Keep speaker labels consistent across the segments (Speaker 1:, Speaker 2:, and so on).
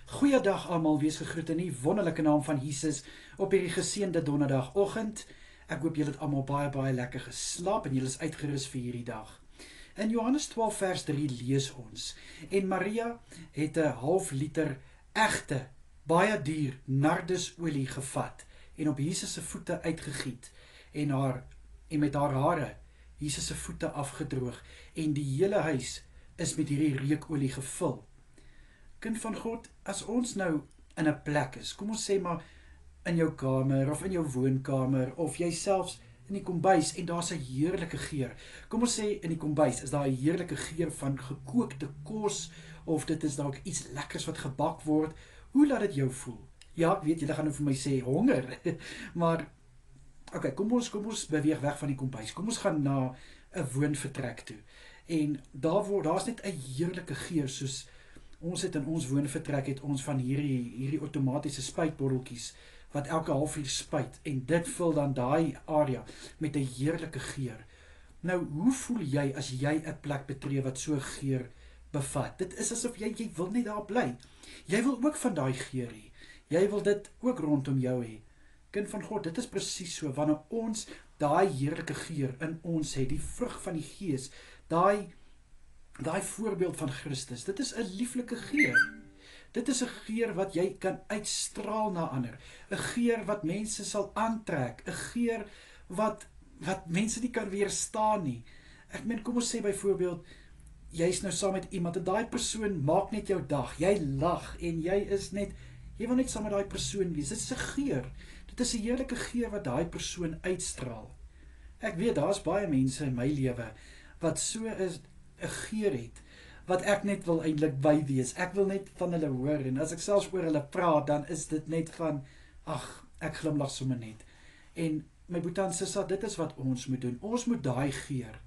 Speaker 1: Goeiedag almal, wees gegroet in die wonderlike naam van Jesus op hierdie geseënde donderdagoggend. Ek hoop julle het almal baie lekker geslaap en julle is uitgerus vir hierdie dag. In Johannes 12 vers 3 lees ons: En Maria het 'n half liter egte, baie duur nardusolie gevat en op Jesus se voete uitgegiet en met haar hare Jesus se voete afgedroog, en die hele huis is met hierdie reukolie gevul. Kind van God, as ons nou in 'n plek is, kom ons sê maar in jou kamer of in jou woonkamer of jy selfs in die kombuis en daar's 'n heerlike geur. Kom ons sê in die kombuis is daar 'n heerlike geur van gekookte kos of dit is dalk iets lekkers wat gebak word. Hoe laat dit jou voel? Ja, ek weet julle gaan nou vir my sê honger. Maar okay, kom ons beweeg weg van die kombuis. Kom ons gaan na 'n woonvertrek toe. En daar's net 'n heerlike geur, soos ons het in ons woonvertrek het ons van hierdie outomatiese spuitbotteltjies wat elke halfuur spuit en dit vul dan daai area met 'n heerlike geur. Nou, hoe voel jy as jy 'n plek betree wat so geur bevat? Dit is asof jy wil net daar bly. Jy wil ook van daai geur hê. Jy wil dit ook rondom jou hê. Kind van God, dit is presies so wanneer ons daai heerlike geur in ons het, die vrug van die Gees, daai voorbeeld van Christus, dit is 'n lieflike geur. Dit is 'n geur wat jy kan uitstraal na ander. 'n Geur wat mense sal aantrek. 'n Geur wat mense nie kan weerstaan nie. Ek meen, kom ons sê byvoorbeeld, jy's nou saam met iemand en daai persoon maak net jou dag. Jy lag en jy wil net saam met daai persoon wees. Dit is 'n geur. Dit is 'n heerlike geur wat daai persoon uitstraal. Ek weet, daar's baie mense in my lewe wat so 'n geur het, wat ek net wil eintlik by wees. Ek wil net van hulle hoor, en as ek selfs oor hulle praat, dan is dit net van, ek glimlag sommer net. En my boetie en sissa, dit is wat ons moet doen. Ons moet daai geur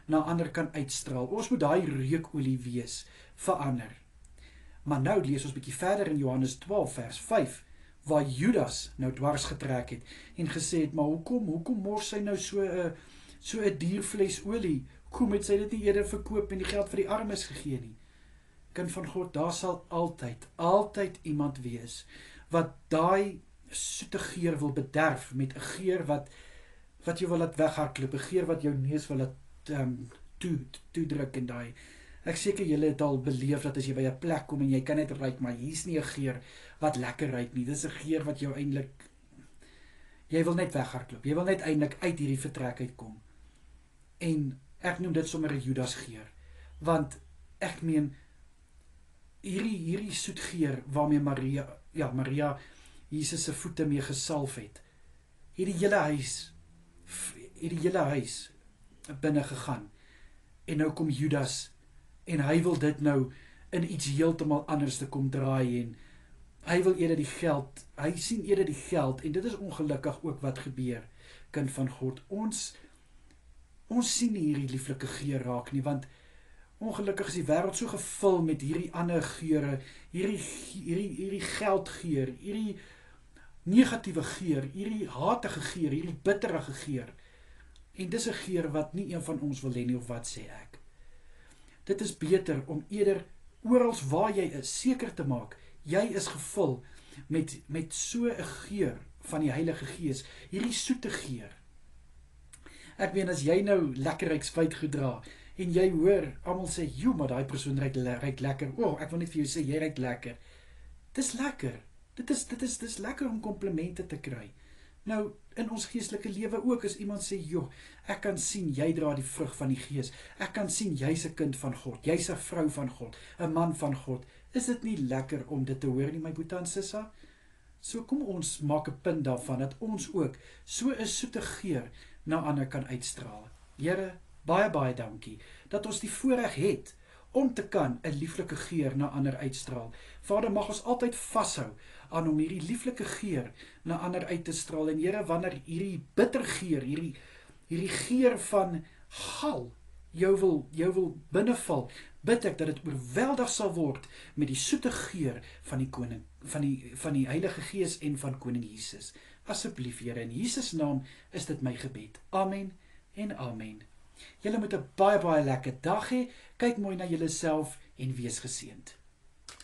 Speaker 1: na ander kan uitstraal. Ons moet daai reukolie wees vir ander. Maar nou lees ons bietjie verder in Johannes 12 vers 5, waar Judas nou dwars getrek het en gesê het, maar hoekom mors hy nou so 'n diervleis olie? Hoekom het sy dit nie eerder verkoop en die geld vir die armes gegee nie? Kind van God, daar sal altyd iemand wees wat daai soete geur wil bederf met 'n geur wat jou wil laat weghardloop, 'n geur wat jou neus wil laat toedruk en daai. Ek seker julle het al beleef dat as jy by 'n plek kom en jy kan net ruik, maar hier's nie 'n geur wat lekker ruik nie. Dis 'n geur wat jou eintlik, jy wil net weghardloop. Jy wil net eintlik uit hierdie vertrek uitkom. En ek noem dit sommer 'n Judas geur, want ek meen hierdie soet geur waarmee Maria Jesus se voete mee gesalf het, het die hele huis binne gegaan. En nou kom Judas en hy wil dit nou in iets heeltemal anders te kom draai, en hy wil eerder die geld, hy sien eerder die geld, en dit is ongelukkig ook wat gebeur, kind van God. Ons sien nie hierdie lieflike geur raak nie, want ongelukkig is die wêreld so gevul met hierdie ander geure, hierdie geldgeur, hierdie negatiewe geur, hierdie hatige geur, hierdie bitterige geur. En dis 'n geur wat nie een van ons wil hê nie, of wat sê ek? Dit is beter om eerder oral waar jy is, seker te maak, jy is gevul met so 'n geur van die Heilige Gees, hierdie soete geur. Ek meen, as jy nou lekkerryks spuitgoed dra, en jy hoor, almal sê, joe, maar daai persoon ryk lekker. Ek wil net vir jou sê, jy ryk lekker. Dis lekker. Dit is lekker om komplimente te kry. Nou, in ons geestelike lewe ook, as iemand sê, joh, ek kan sien, jy dra die vrug van die Gees. Ek kan sien, jy's 'n kind van God. Jy's 'n vrou van God. 'n man van God. Is dit nie lekker om dit te hoor nie, my boetie en sissa? So kom ons maak 'n punt daarvan, dat ons ook so 'n soete geur na ander kan uitstraal. Here, baie dankie, dat ons die voorreg het om te kan 'n lieflike geur na ander uitstraal. Vader, mag ons altyd vashou aan om hierdie lieflike geur na ander uit te straal. En Here, wanneer hierdie bitter geur, hierdie geur van gal, jou wil binneval, bid ek dat dit oorweldig sal word met die soete geur van die koning, van die Heilige Gees en van Koning Jesus. Asseblief, Here, in Jesus naam is dit my gebed. Amen en amen. Julle moet 'n baie lekker dag hê. Kyk mooi na julleself en wees geseënd.